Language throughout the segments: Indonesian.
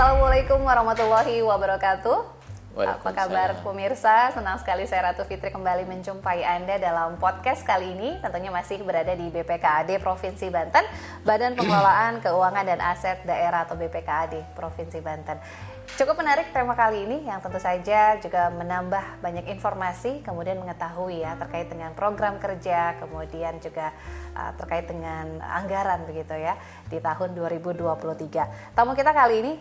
Assalamualaikum warahmatullahi wabarakatuh. Apa kabar Waalaikumsalam. pemirsa? Senang sekali saya Ratu Fitri kembali menjumpai Anda dalam podcast kali ini. Tentunya masih berada di BPKAD Provinsi Banten, Badan Pengelolaan Keuangan dan Aset Daerah atau BPKAD Provinsi Banten. Cukup menarik tema kali ini yang tentu saja juga menambah banyak informasi, kemudian mengetahui ya terkait dengan program kerja, kemudian juga terkait dengan anggaran begitu ya di tahun 2023. Tamu kita kali ini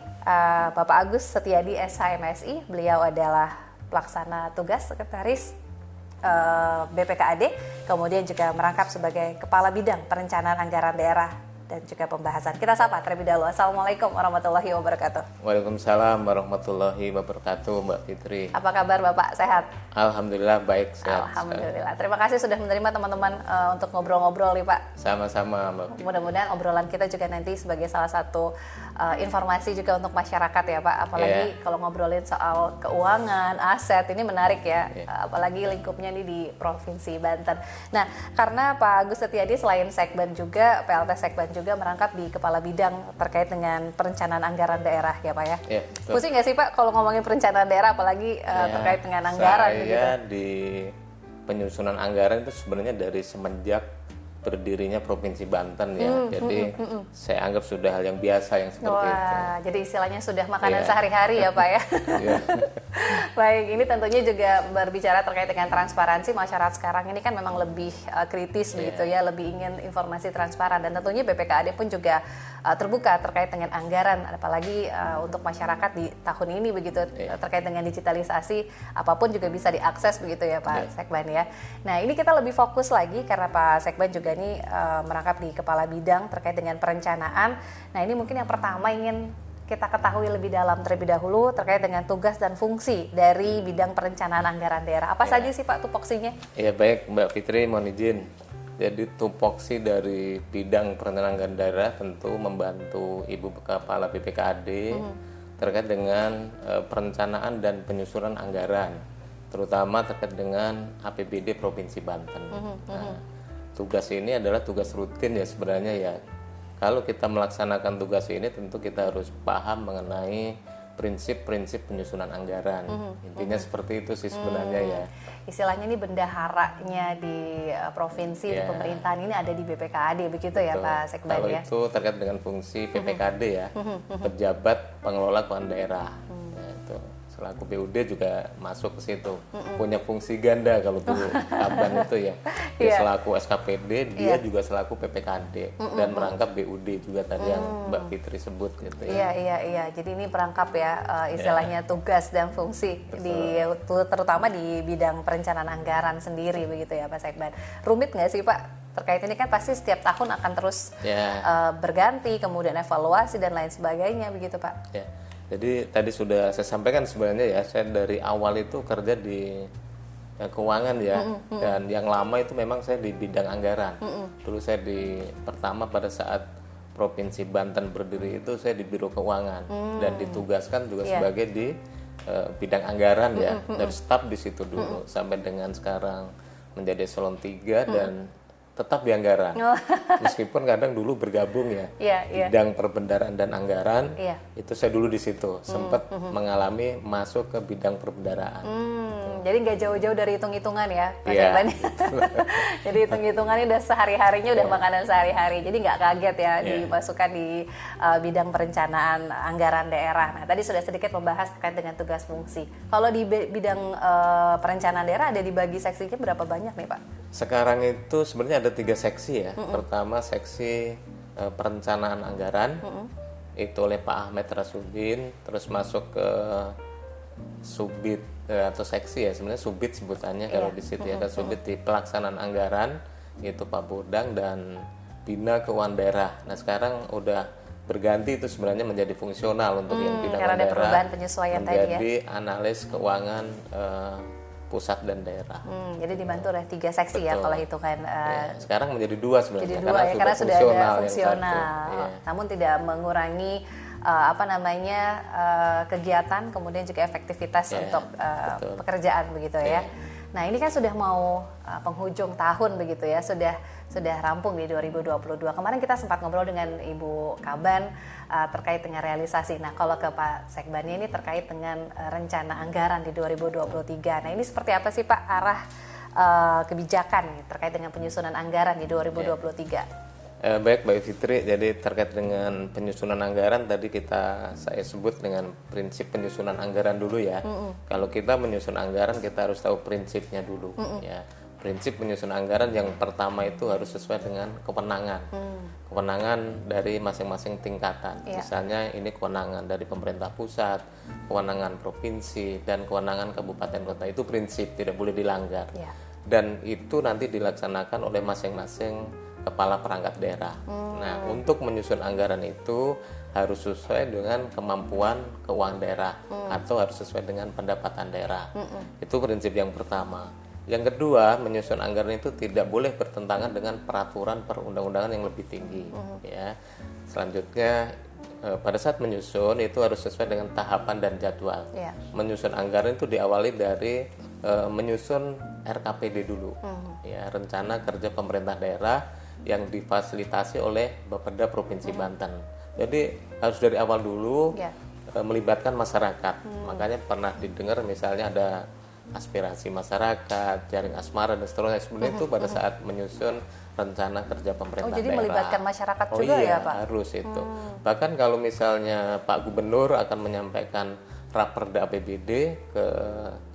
Bapak Agus Setiadi SHMSI, beliau adalah pelaksana tugas sekretaris BPKAD, kemudian juga merangkap sebagai Kepala Bidang Perencanaan Anggaran Daerah dan juga pembahasan. Kita sapa terlebih dahulu. Assalamualaikum warahmatullahi wabarakatuh. Waalaikumsalam warahmatullahi wabarakatuh, Mbak Fitri. Apa kabar Bapak? Sehat? Alhamdulillah baik, sehat. Alhamdulillah. Terima kasih sudah menerima teman-teman untuk ngobrol-ngobrol nih Pak. Sama-sama, Mbak. Mudah-mudahan obrolan kita juga nanti sebagai salah satu informasi juga untuk masyarakat ya Pak. Apalagi kalau ngobrolin soal keuangan, aset, ini menarik ya. Apalagi lingkupnya nih di Provinsi Banten. Nah, karena Pak Agus Setiadi selain Sekban juga, PLT Sekban juga merangkap di Kepala Bidang terkait dengan perencanaan anggaran daerah ya Pak ya. Ya, betul. Pusing nggak sih Pak kalau ngomongin perencanaan daerah apalagi terkait dengan anggaran saya begitu? di penyusunan anggaran itu sebenarnya dari semenjak berdirinya Provinsi Banten ya. Jadi saya anggap sudah hal yang biasa yang seperti itu. Wah, jadi istilahnya sudah makanan sehari-hari ya Pak ya. Iya. Baik, ini tentunya juga berbicara terkait dengan transparansi. Masyarakat sekarang ini kan memang lebih kritis begitu ya, lebih ingin informasi transparan, dan tentunya BPKAD pun juga terbuka terkait dengan anggaran, apalagi untuk masyarakat di tahun ini begitu, terkait dengan digitalisasi, apapun juga bisa diakses begitu ya Pak Sekban ya. Nah, ini kita lebih fokus lagi karena Pak Sekban juga ini merangkap di Kepala Bidang terkait dengan perencanaan. Nah, ini mungkin yang pertama ingin kita ketahui lebih dalam terlebih dahulu terkait dengan tugas dan fungsi dari bidang perencanaan anggaran daerah. Apa saja sih Pak tupoksinya? Ya baik Mbak Fitri, mohon izin. Jadi tupoksi dari bidang perencanaan anggaran daerah tentu membantu Ibu Kepala BPKAD terkait dengan perencanaan dan penyusunan anggaran, terutama terkait dengan APBD Provinsi Banten. Nah, tugas ini adalah tugas rutin ya sebenarnya ya. Kalau kita melaksanakan tugas ini tentu kita harus paham mengenai prinsip-prinsip penyusunan anggaran. Intinya seperti itu sih sebenarnya ya. Istilahnya ini bendaharanya di provinsi di pemerintahan ini ada di BPKAD begitu ya Pak Sekban Kalau ya. itu terkait dengan fungsi PPKD ya, pejabat pengelola keuangan daerah. Ya, itu selaku BUD juga masuk ke situ, punya fungsi ganda kalau dulu Abang itu ya. Dia selaku SKPD, dia juga selaku PPKD dan merangkap BUD juga tadi yang Mbak Fitri sebut gitu ya. Iya. Jadi ini perangkap ya istilahnya tugas dan fungsi terutama di bidang perencanaan anggaran sendiri begitu ya Pak Sekban. Rumit nggak sih Pak? Terkait ini kan pasti setiap tahun akan terus berganti, kemudian evaluasi dan lain sebagainya begitu Pak. Ya. Jadi tadi sudah saya sampaikan sebenarnya ya, saya dari awal itu kerja di keuangan ya, dan yang lama itu memang saya di bidang anggaran. Dulu saya pertama pada saat Provinsi Banten berdiri itu saya di Biro Keuangan dan ditugaskan juga sebagai di bidang anggaran ya, dari staf di situ dulu sampai dengan sekarang menjadi eselon 3 dan tetap di anggaran. Meskipun kadang dulu bergabung ya, bidang perbendaharaan dan anggaran, itu saya dulu di situ sempat mengalami masuk ke bidang perbendaharaan. Jadi nggak jauh-jauh dari hitung-hitungan ya Pak Sekban. Jadi hitung-hitungannya udah sehari-harinya udah makanan sehari-hari. Jadi nggak kaget ya dimasukkan di bidang perencanaan anggaran daerah. Nah, tadi sudah sedikit membahas terkait dengan tugas fungsi. Kalau di bidang perencanaan daerah ada dibagi seksinya berapa banyak nih Pak? Sekarang itu sebenarnya ada 3 seksi ya. Pertama seksi perencanaan anggaran, itu oleh Pak Ahmed Rasudin, terus masuk ke subit atau seksi ya, sebenarnya subit sebutannya kalau di situ ya, kan subit di pelaksanaan anggaran itu Pak Bodang dan Bina Keuangan Daerah. Nah sekarang udah berganti itu sebenarnya menjadi fungsional untuk yang bina karena ada daerah, perubahan penyesuaian tadi ya. menjadi analis keuangan pusat dan daerah. Jadi dibantu oleh 3 seksi ya kalau hitungan. Sekarang menjadi 2 sebenarnya. Jadi 2 ya, karena sudah ada fungsional. Yang Namun tidak mengurangi kegiatan, kemudian juga efektivitas untuk pekerjaan begitu ya. Nah, ini kan sudah mau penghujung tahun begitu ya, sudah rampung di 2022. Kemarin kita sempat ngobrol dengan Ibu Kaban terkait dengan realisasi. Nah, kalau ke Pak Sekbannya ini terkait dengan rencana anggaran di 2023. Nah, ini seperti apa sih Pak arah kebijakan nih, terkait dengan penyusunan anggaran di 2023? Baik Mbak Fitri, jadi terkait dengan penyusunan anggaran tadi saya sebut dengan prinsip penyusunan anggaran dulu ya. Kalau kita menyusun anggaran kita harus tahu prinsipnya dulu ya. Prinsip penyusunan anggaran yang pertama itu harus sesuai dengan kewenangan. Kewenangan dari masing-masing tingkatan. Misalnya ini kewenangan dari pemerintah pusat, kewenangan provinsi, dan kewenangan kabupaten kota. Itu prinsip, tidak boleh dilanggar. Dan itu nanti dilaksanakan oleh masing-masing kepala perangkat daerah. Nah, untuk menyusun anggaran itu harus sesuai dengan kemampuan keuangan daerah atau harus sesuai dengan pendapatan daerah. Itu prinsip yang pertama. Yang kedua, menyusun anggaran itu tidak boleh bertentangan dengan peraturan perundang-undangan yang lebih tinggi. Ya. Selanjutnya, pada saat menyusun itu harus sesuai dengan tahapan dan jadwal. Menyusun anggaran itu diawali dari menyusun RKPD dulu, ya, rencana kerja pemerintah daerah yang difasilitasi oleh Bapeda Provinsi Banten. Jadi harus dari awal dulu melibatkan masyarakat. Makanya pernah didengar misalnya ada aspirasi masyarakat, jaring asmara dan seterusnya. Sebenarnya itu pada saat menyusun rencana kerja pemerintah jadi daerah. melibatkan masyarakat juga ya Pak? Harus itu. Bahkan kalau misalnya Pak Gubernur akan menyampaikan Raperda APBD ke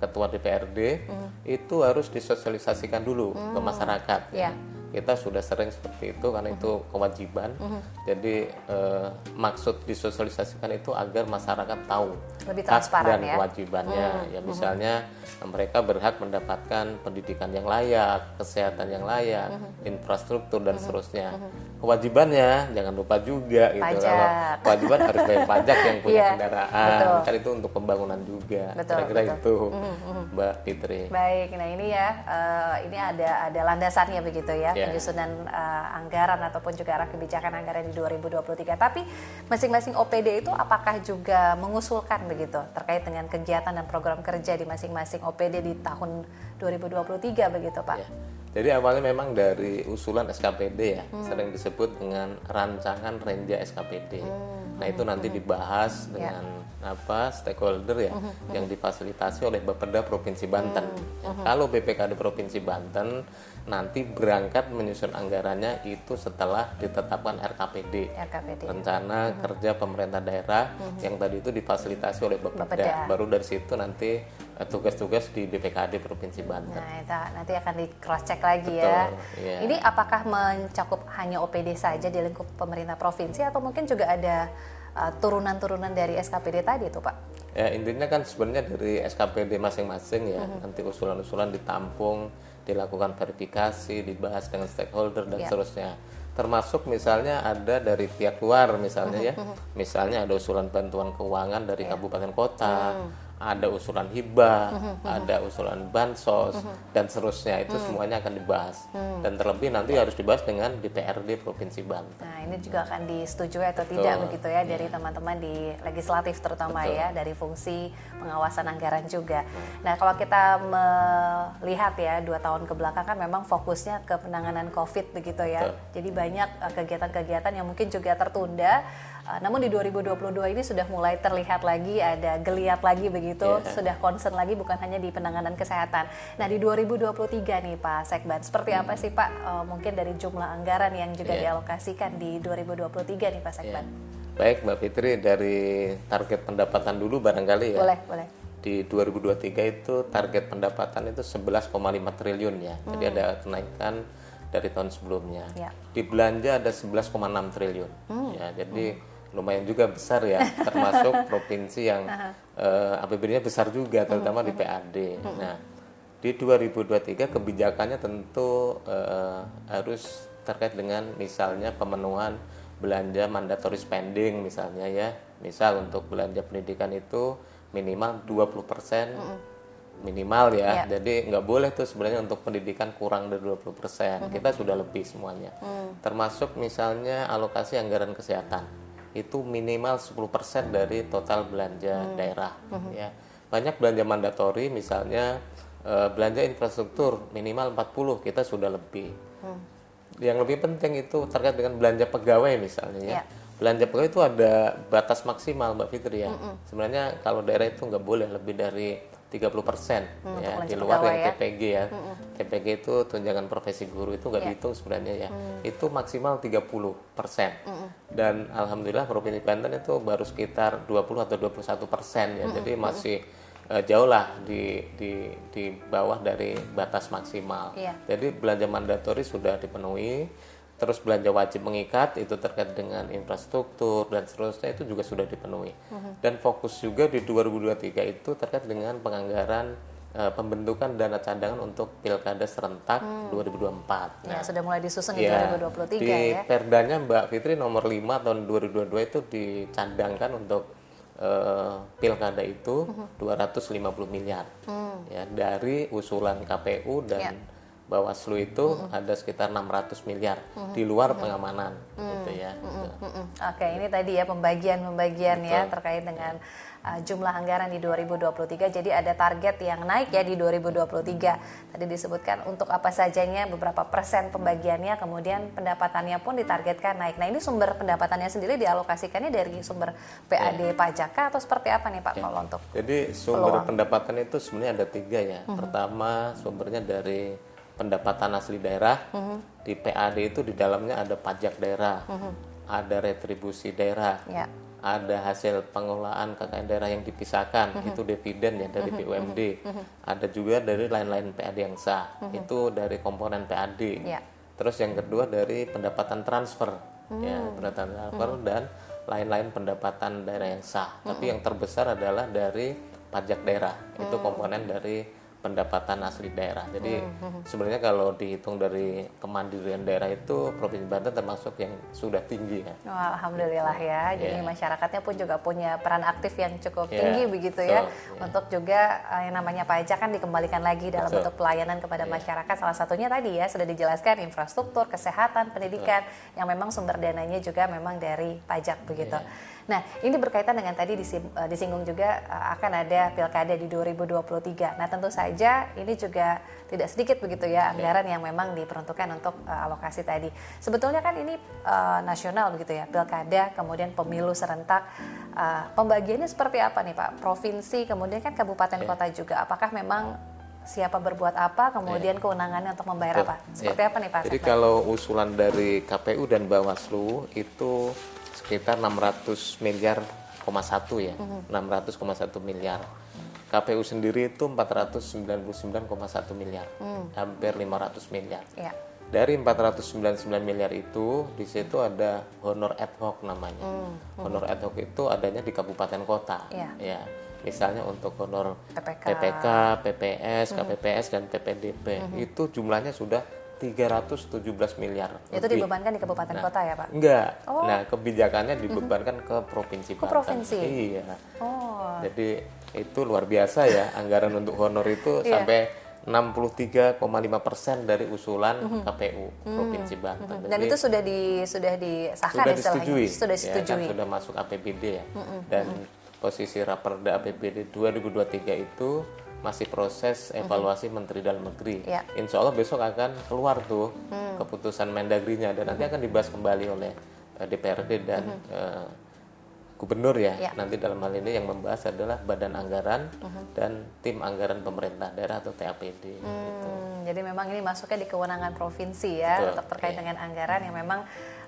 Ketua DPRD, itu harus disosialisasikan dulu ke masyarakat. Ya. Kita sudah sering seperti itu karena itu kewajiban. Jadi maksud disosialisasikan itu agar masyarakat tahu lebih hak transparan dan kewajibannya. Ya misalnya mereka berhak mendapatkan pendidikan yang layak, kesehatan yang layak, infrastruktur dan seterusnya. Kewajibannya jangan lupa juga gitu. Kalau kewajiban harus bayar pajak yang punya kendaraan. Kan itu untuk pembangunan juga. Kira-kira itu Mbak Fitri. Baik, nah ini ya ini ada landasannya begitu ya. Penyusunan anggaran ataupun juga arah kebijakan anggaran di 2023. Tapi masing-masing OPD itu apakah juga mengusulkan begitu terkait dengan kegiatan dan program kerja di masing-masing OPD di tahun 2023 begitu Pak? Jadi awalnya memang dari usulan SKPD ya, sering disebut dengan rancangan Renja SKPD. Nah itu nanti dibahas dengan stakeholder ya, yang difasilitasi oleh Bapeda Provinsi Banten. Kalau BPKD Provinsi Banten nanti berangkat menyusun anggarannya itu setelah ditetapkan RKPD. Rencana Kerja Pemerintah Daerah yang tadi itu difasilitasi oleh Bapeda. Baru dari situ nanti tugas-tugas di BPKD Provinsi Banten. Nah, itu nanti akan di cross check lagi. Betul, ya. Ini apakah mencakup hanya OPD saja di lingkup pemerintah provinsi atau mungkin juga ada turunan-turunan dari SKPD tadi itu Pak? Ya intinya kan sebenarnya dari SKPD masing-masing ya. Nanti usulan-usulan ditampung, dilakukan verifikasi, dibahas dengan stakeholder dan seterusnya. Termasuk misalnya ada dari pihak luar misalnya ya. Misalnya ada usulan bantuan keuangan dari kabupaten kota, ada usulan hibah, ada usulan bansos dan seterusnya. Itu semuanya akan dibahas. Dan terlebih nanti harus dibahas dengan DPRD Provinsi Banten. Nah, ini juga akan disetujui atau tidak begitu ya dari teman-teman di legislatif terutama ya, dari fungsi pengawasan anggaran juga. Nah, kalau kita melihat ya 2 tahun ke belakang kan memang fokusnya ke penanganan COVID begitu ya. Jadi banyak kegiatan-kegiatan yang mungkin juga tertunda. Namun di 2022 ini sudah mulai terlihat lagi, ada geliat lagi begitu, sudah concern lagi bukan hanya di penanganan kesehatan. Nah di 2023 nih Pak Sekban, seperti apa sih Pak mungkin dari jumlah anggaran yang juga dialokasikan di 2023 nih Pak Sekban? Baik Mbak Fitri, dari target pendapatan dulu barangkali ya. Boleh. Di 2023 itu target pendapatan itu 11,5 triliun ya, jadi ada kenaikan dari tahun sebelumnya. Di belanja ada 11,6 triliun. Ya, jadi lumayan juga besar ya, termasuk provinsi yang APBD-nya besar juga, terutama di PAD. Nah, di 2023 kebijakannya tentu harus terkait dengan misalnya pemenuhan belanja mandatory spending misalnya ya. Misal untuk belanja pendidikan itu minimal 20%. Minimal ya, jadi nggak boleh tuh sebenarnya untuk pendidikan kurang dari 20%. Kita sudah lebih semuanya. Termasuk misalnya alokasi anggaran kesehatan itu minimal 10% dari total belanja daerah. Ya, banyak belanja mandatori misalnya belanja infrastruktur minimal 40, kita sudah lebih. Yang lebih penting itu terkait dengan belanja pegawai misalnya ya. Belanja pegawai itu ada batas maksimal Mbak Fitri ya. Sebenarnya kalau daerah itu nggak boleh lebih dari 30% ya, di luar yang TPG ya. TPG itu tunjangan profesi guru itu nggak dihitung sebenarnya ya. Itu maksimal 30%. Dan alhamdulillah Provinsi Banten itu baru sekitar 20 atau 21% ya. Jadi masih jauh lah di bawah dari batas maksimal. Jadi belanja mandatori sudah dipenuhi, terus belanja wajib mengikat itu terkait dengan infrastruktur dan seterusnya itu juga sudah dipenuhi. Dan fokus juga di 2023 itu terkait dengan penganggaran pembentukan dana cadangan untuk pilkada serentak 2024. Nah, sudah mulai disusun di 2023 di ya. Perdanya Mbak Fitri nomor 5 tahun 2022 itu dicadangkan untuk pilkada itu 250 miliar ya, dari usulan KPU dan Bawaslu itu ada sekitar 600 miliar di luar pengamanan gitu ya. Oke, ini tadi ya pembagian ya terkait dengan jumlah anggaran di 2023. Jadi ada target yang naik ya di 2023. Tadi disebutkan untuk apa sajanya, beberapa persen pembagiannya, kemudian pendapatannya pun ditargetkan naik. Nah, ini sumber pendapatannya sendiri dialokasikannya dari sumber PAD pajak kah atau seperti apa nih Pak kalau untuk? Jadi sumber pendapatan itu sebenarnya ada 3 ya. Pertama sumbernya dari pendapatan asli daerah. Di PAD itu di dalamnya ada pajak daerah, ada retribusi daerah, ada hasil pengelolaan KKN daerah yang dipisahkan, itu dividen ya dari BUMD. Ada juga dari lain-lain PAD yang sah, itu dari komponen PAD. Terus yang kedua dari pendapatan transfer, ya pendapatan transfer dan lain-lain pendapatan daerah yang sah. Tapi yang terbesar adalah dari pajak daerah, itu komponen dari pendapatan asli daerah. Jadi sebenarnya kalau dihitung dari kemandirian daerah itu Provinsi Banten termasuk yang sudah tinggi ya. Oh, alhamdulillah ya. Jadi masyarakatnya pun juga punya peran aktif yang cukup tinggi begitu ya. Untuk juga yang namanya pajak kan dikembalikan lagi dalam bentuk pelayanan kepada masyarakat. Salah satunya tadi ya sudah dijelaskan infrastruktur, kesehatan, pendidikan yang memang sumber dananya juga memang dari pajak begitu. Nah, ini berkaitan dengan tadi disinggung juga akan ada pilkada di 2023. Nah, tentu saja ini juga tidak sedikit begitu ya anggaran yang memang diperuntukkan untuk alokasi tadi. Sebetulnya kan ini nasional begitu ya, pilkada, kemudian pemilu serentak. Pembagiannya seperti apa nih Pak? Provinsi, kemudian kan kabupaten kota juga. Apakah memang siapa berbuat apa, kemudian kewenangannya untuk membayar apa? Seperti apa nih Pak? Jadi kalau usulan dari KPU dan Bawaslu itu sekitar 600 miliar, 1 ya, 600,1 miliar. KPU sendiri itu 499,1 miliar, hampir 500 miliar. Dari 499 miliar itu, di situ ada honor ad hoc namanya. Honor ad hoc itu adanya di kabupaten kota. Ya, misalnya untuk honor PPK, PPS, KPPS, dan PPDB, itu jumlahnya sudah 317 miliar. Itu lebih. dibebankan di kabupaten kota ya Pak? Enggak. Nah, kebijakannya dibebankan ke Provinsi Banten. Provinsi? Iya. Jadi itu luar biasa ya, anggaran untuk honor itu sampai 63,5% dari usulan KPU Provinsi Banten. Dan itu sudah disahkan sudah disetujui. Sudah disetujui. Ya, kan sudah masuk APBD ya. Dan posisi Raperda APBD 2023 itu masih proses evaluasi Menteri Dalam Negeri. Insya Allah besok akan keluar tuh keputusan Mendagrinya dan nanti akan dibahas kembali oleh DPRD dan Gubernur ya. Nanti dalam hal ini yang membahas adalah Badan Anggaran dan Tim Anggaran Pemerintah Daerah atau TAPD. Gitu. Jadi memang ini masuknya di kewenangan provinsi ya, terkait dengan anggaran yang memang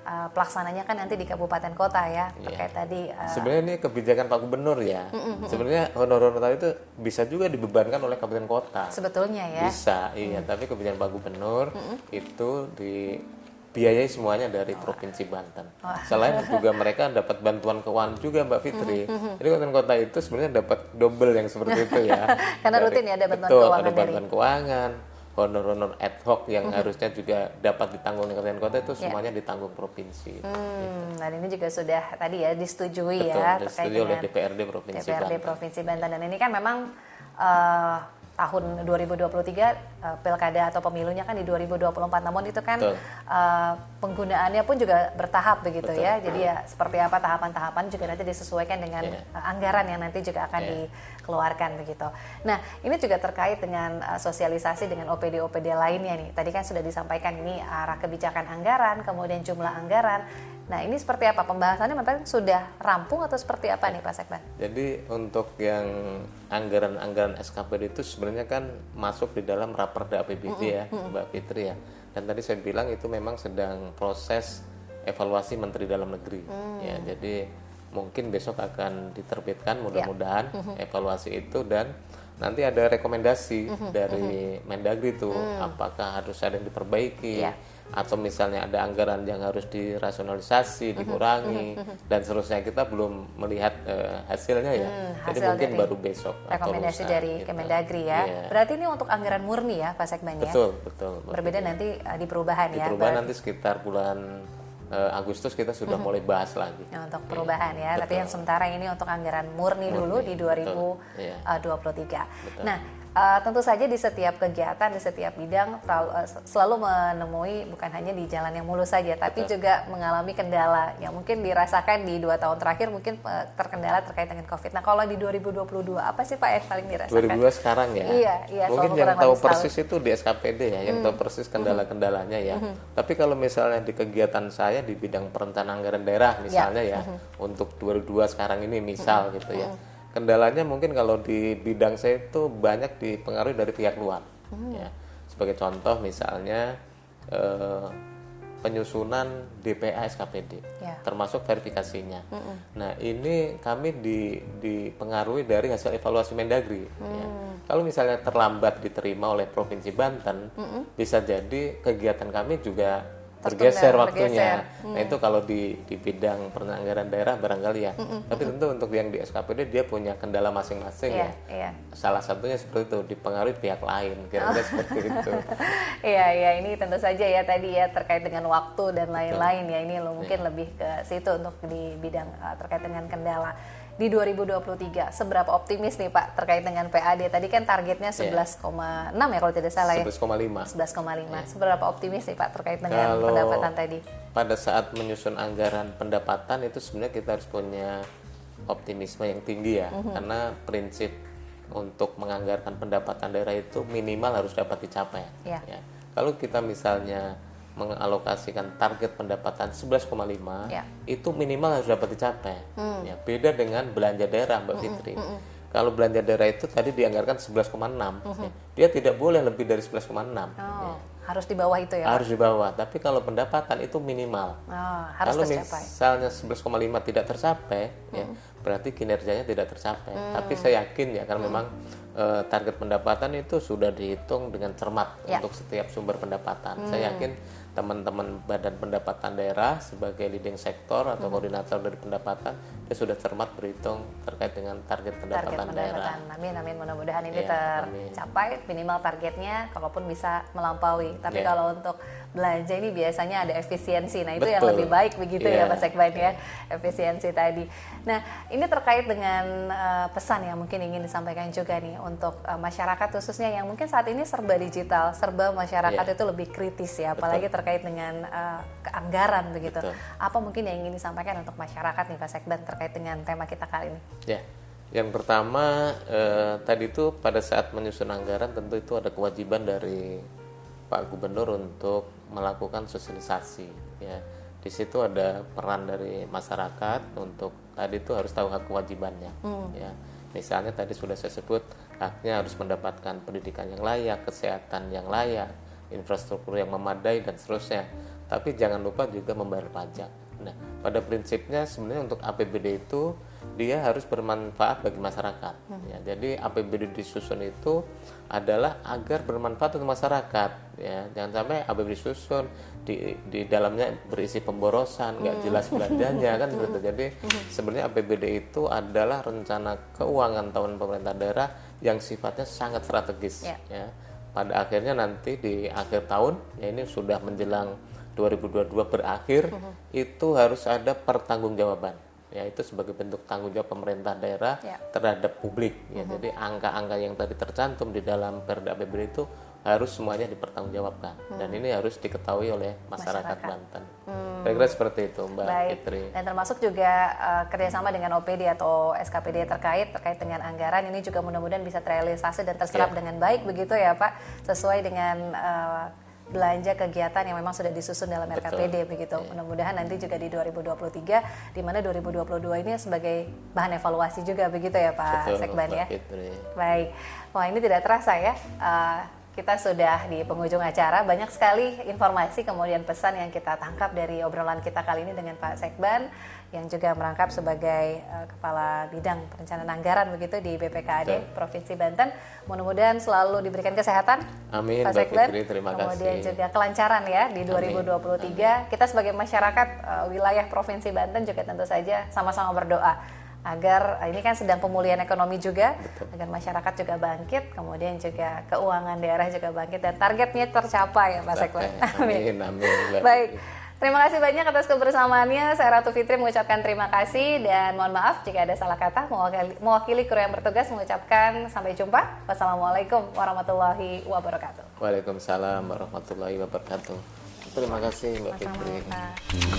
pelaksananya kan nanti di kabupaten kota ya, terkait tadi. Sebenarnya ini kebijakan Pak Gubernur ya. Sebenarnya honor-honor tadi itu bisa juga dibebankan oleh kabupaten kota. Sebetulnya ya. Bisa, iya. Tapi kebijakan Pak Gubernur itu dibiayai semuanya dari Provinsi Banten. Selain juga mereka dapat bantuan keuangan juga Mbak Fitri. Jadi kabupaten kota itu sebenarnya dapat double yang seperti itu ya. Karena rutin ya ada bantuan keuangan. Ada bantuan keuangan. Honor-honor ad hoc yang harusnya juga dapat ditanggung oleh kabupaten kota itu semuanya ditanggung provinsi. Gitu. Dan ini juga sudah tadi ya disetujui Betul, ya terkait oleh DPRD Provinsi Banten. Provinsi Banten. Dan ini kan memang tahun 2023 pilkada atau pemilunya kan di 2024, namun itu kan Betul. penggunaannya pun juga bertahap begitu Betul. ya. Jadi ya seperti apa tahapan-tahapan juga nanti disesuaikan dengan anggaran yang nanti juga akan dikeluarkan begitu. Nah, ini juga terkait dengan sosialisasi dengan OPD-OPD lainnya nih. Tadi kan sudah disampaikan ini arah kebijakan anggaran, kemudian jumlah anggaran. Nah, ini seperti apa? Pembahasannya memang sudah rampung atau seperti apa nih Pak Sekban? Jadi untuk yang anggaran-anggaran SKPD itu sebenarnya kan masuk di dalam Raperda APBD ya, Mbak Fitri ya. Dan tadi saya bilang itu memang sedang proses evaluasi Menteri Dalam Negeri. Ya, jadi mungkin besok akan diterbitkan mudah-mudahan evaluasi itu, dan nanti ada rekomendasi dari Mendagri itu apakah harus ada yang diperbaiki atau misalnya ada anggaran yang harus dirasionalisasi, dikurangi dan seterusnya. Kita belum melihat hasilnya ya. Jadi mungkin baru besok rekomendasi atau lusa, dari gitu. Kemendagri ya. Berarti ini untuk anggaran murni ya Pak Sekban ya. Betul. Berbeda nanti di perubahan ya. Di perubahan nanti sekitar bulan Agustus kita sudah mulai bahas lagi. Nah, untuk perubahan ya. Tapi yang sementara ini untuk anggaran murni dulu di 2023. Nah, tentu saja di setiap kegiatan, di setiap bidang selalu menemui bukan hanya di jalan yang mulus saja, tapi juga mengalami kendala yang mungkin dirasakan di 2 tahun terakhir, mungkin terkendala terkait dengan COVID. Nah, kalau di 2022 apa sih Pak yang paling dirasakan? 2022 sekarang ya. Iya. Mungkin yang tahu persis itu di SKPD ya, yang tahu persis kendala-kendalanya ya. Tapi kalau misalnya di kegiatan saya di bidang perencanaan anggaran daerah misalnya ya, untuk 2022 sekarang ini misal gitu ya. Kendalanya mungkin kalau di bidang saya itu banyak dipengaruhi dari pihak luar. Ya. Sebagai contoh misalnya penyusunan DPA SKPD, termasuk verifikasinya. Nah ini kami dipengaruhi dari hasil evaluasi Mendagri. Ya. Kalau misalnya terlambat diterima oleh Provinsi Banten, bisa jadi kegiatan kami juga bergeser waktunya. Nah itu kalau di bidang perencanaan daerah barangkali ya. Tapi tentu untuk yang di SKPD dia punya kendala masing-masing ya. Salah satunya seperti itu, dipengaruhi pihak lain, kira-kira seperti itu. Iya, ini tentu saja ya tadi ya terkait dengan waktu dan lain-lain ya. Ini mungkin lebih ke situ untuk di bidang terkait dengan kendala. Di 2023, seberapa optimis nih Pak terkait dengan PAD? Tadi kan targetnya 11,6 ya kalau tidak salah ya? 11,5. Seberapa optimis nih Pak terkait dengan pendapatan tadi? Pada saat menyusun anggaran pendapatan itu sebenarnya kita harus punya optimisme yang tinggi ya. Karena prinsip untuk menganggarkan pendapatan daerah itu minimal harus dapat dicapai. Ya. Kalau kita misalnya mengalokasikan target pendapatan 11,5 itu minimal harus dapat dicapai. Ya, beda dengan belanja daerah Mbak Fitri. Kalau belanja daerah itu tadi dianggarkan 11,6, dia tidak boleh lebih dari 11,6. Harus di bawah itu ya Pak? Harus di bawah, tapi kalau pendapatan itu minimal. Harus kalau tercapai. Misalnya 11,5 tidak tercapai, ya, berarti kinerjanya tidak tercapai. Tapi saya yakin ya, karena memang target pendapatan itu sudah dihitung dengan cermat untuk setiap sumber pendapatan. Saya yakin teman-teman Badan Pendapatan Daerah sebagai leading sektor atau koordinator dari pendapatan, dia sudah cermat berhitung terkait dengan target pendapatan daerah. Amin, mudah-mudahan ini tercapai minimal targetnya, kalaupun bisa melampaui. Tapi kalau untuk belanja ini biasanya ada efisiensi, nah itu yang lebih baik begitu ya Pak Sekban ya, efisiensi tadi. Nah ini terkait dengan pesan yang mungkin ingin disampaikan juga nih untuk masyarakat khususnya yang mungkin saat ini serba digital, serba masyarakat itu lebih kritis ya, apalagi terkait dengan keanggaran begitu. Apa mungkin yang ingin disampaikan untuk masyarakat nih Pak Sekban terkait dengan tema kita kali ini? Ya, yang pertama tadi itu pada saat menyusun anggaran tentu itu ada kewajiban dari Pak Gubernur untuk melakukan sosialisasi. Ya, di situ ada peran dari masyarakat untuk tadi itu harus tahu hak kewajibannya. Ya, misalnya tadi sudah saya sebut haknya harus mendapatkan pendidikan yang layak, kesehatan yang layak, infrastruktur yang memadai dan seterusnya. Tapi jangan lupa juga membayar pajak. Nah, pada prinsipnya sebenarnya untuk APBD itu dia harus bermanfaat bagi masyarakat. Ya, jadi APBD disusun itu adalah agar bermanfaat untuk masyarakat. Ya, jangan sampai APBD disusun di dalamnya berisi pemborosan, nggak jelas belanjanya kan gitu. Jadi sebenarnya APBD itu adalah rencana keuangan tahunan pemerintah daerah yang sifatnya sangat strategis. Ya. Pada akhirnya nanti di akhir tahun, ya ini sudah menjelang 2022 berakhir, itu harus ada pertanggungjawaban. Ya, itu sebagai bentuk tanggung jawab pemerintah daerah terhadap publik. Ya, jadi angka-angka yang tadi tercantum di dalam Perda APBD itu harus semuanya dipertanggungjawabkan dan ini harus diketahui oleh masyarakat Banten. Kira-kira seperti itu Mbak Fitri. Dan termasuk juga kerjasama dengan OPD atau SKPD terkait dengan anggaran ini juga mudah-mudahan bisa terrealisasi dan terserap dengan baik begitu ya Pak, sesuai dengan belanja kegiatan yang memang sudah disusun dalam RKPD begitu. Mudah-mudahan nanti juga di 2023 di mana 2022 ini sebagai bahan evaluasi juga begitu ya Pak Sekban ya. Baik. Wah, ini tidak terasa ya. Kita sudah di penghujung acara, banyak sekali informasi kemudian pesan yang kita tangkap dari obrolan kita kali ini dengan Pak Sekban yang juga merangkap sebagai Kepala Bidang Perencanaan Anggaran begitu di BPKAD Provinsi Banten. Mudah-mudahan selalu diberikan kesehatan. Amin, Pak Sekban. terima kasih. Kemudian juga kelancaran ya di 2023. Amin. Kita sebagai masyarakat wilayah Provinsi Banten juga tentu saja sama-sama berdoa agar ini kan sedang pemulihan ekonomi juga, agar masyarakat juga bangkit, kemudian juga keuangan daerah juga bangkit dan targetnya tercapai ya Pak Sekban. Amin. Baik. Terima kasih banyak atas kebersamaannya. Saya Ratu Fitri mengucapkan terima kasih dan mohon maaf jika ada salah kata. Mewakili kru yang bertugas mengucapkan sampai jumpa. Wassalamualaikum warahmatullahi wabarakatuh. Waalaikumsalam warahmatullahi wabarakatuh. Terima kasih Mbak Fitri.